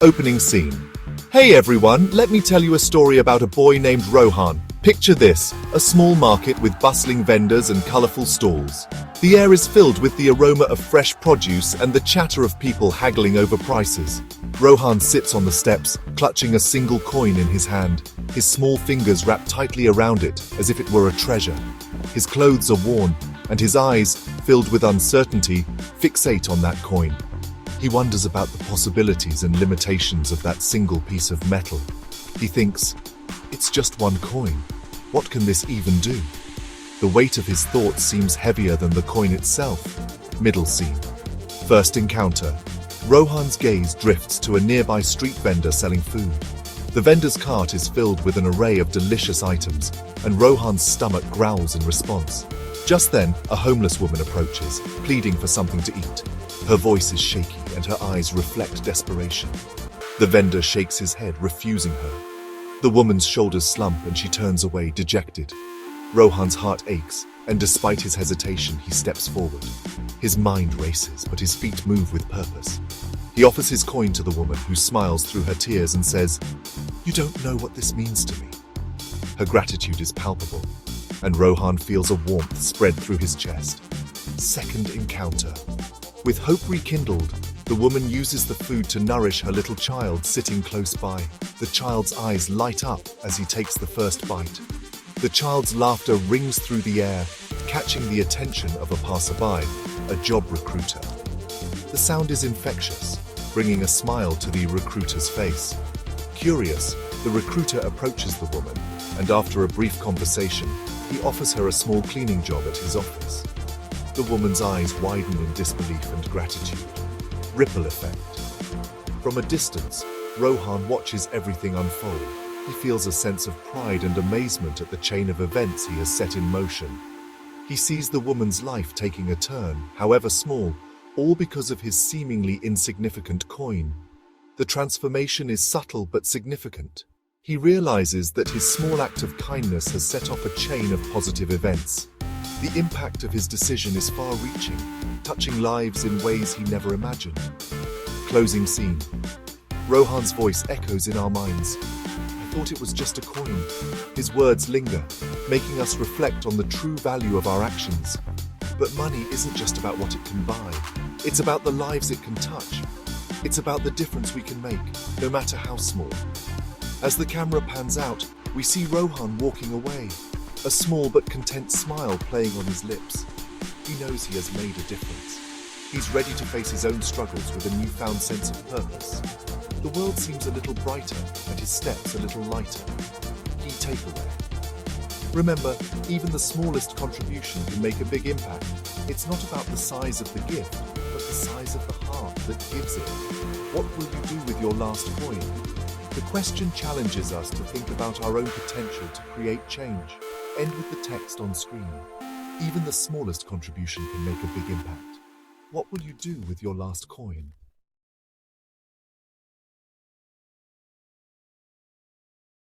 Opening scene. Hey everyone, let me tell you a story about a boy named Rohan. Picture this, a small market with bustling vendors and colorful stalls. The air is filled with the aroma of fresh produce and the chatter of people haggling over prices. Rohan sits on the steps, clutching a single coin in his hand, his small fingers wrapped tightly around it as if it were a treasure. His clothes are worn, and his eyes, filled with uncertainty, fixate on that coin. He wonders about the possibilities and limitations of that single piece of metal. He thinks, it's just one coin. What can this even do? The weight of his thoughts seems heavier than the coin itself. Middle scene. First encounter. Rohan's gaze drifts to a nearby street vendor selling food. The vendor's cart is filled with an array of delicious items, and Rohan's stomach growls in response. Just then, a homeless woman approaches, pleading for something to eat. Her voice is shaky and her eyes reflect desperation. The vendor shakes his head, refusing her. The woman's shoulders slump and she turns away, dejected. Rohan's heart aches, and despite his hesitation, he steps forward. His mind races, but his feet move with purpose. He offers his coin to the woman, who smiles through her tears and says, "You don't know what this means to me." Her gratitude is palpable, and Rohan feels a warmth spread through his chest. Second encounter. With hope rekindled, the woman uses the food to nourish her little child sitting close by. The child's eyes light up as he takes the first bite. The child's laughter rings through the air, catching the attention of a passerby, a job recruiter. The sound is infectious, bringing a smile to the recruiter's face. Curious, the recruiter approaches the woman, and after a brief conversation, he offers her a small cleaning job at his office. The woman's eyes widen in disbelief and gratitude. Ripple effect. From a distance, Rohan watches everything unfold. He feels a sense of pride and amazement at the chain of events he has set in motion. He sees the woman's life taking a turn, however small, all because of his seemingly insignificant coin. The transformation is subtle but significant. He realizes that his small act of kindness has set off a chain of positive events. The impact of his decision is far-reaching, touching lives in ways he never imagined. Closing scene. Rohan's voice echoes in our minds. "I thought it was just a coin." His words linger, making us reflect on the true value of our actions. But money isn't just about what it can buy. It's about the lives it can touch. It's about the difference we can make, no matter how small. As the camera pans out, we see Rohan walking away, a small but content smile playing on his lips. He knows he has made a difference. He's ready to face his own struggles with a newfound sense of purpose. The world seems a little brighter and his steps a little lighter. Key takeaway. Remember, even the smallest contribution can make a big impact. It's not about the size of the gift, but the size of the heart that gives it. What will you do with your last coin? The question challenges us to think about our own potential to create change. End with the text on screen. Even the smallest contribution can make a big impact. What will you do with your last coin?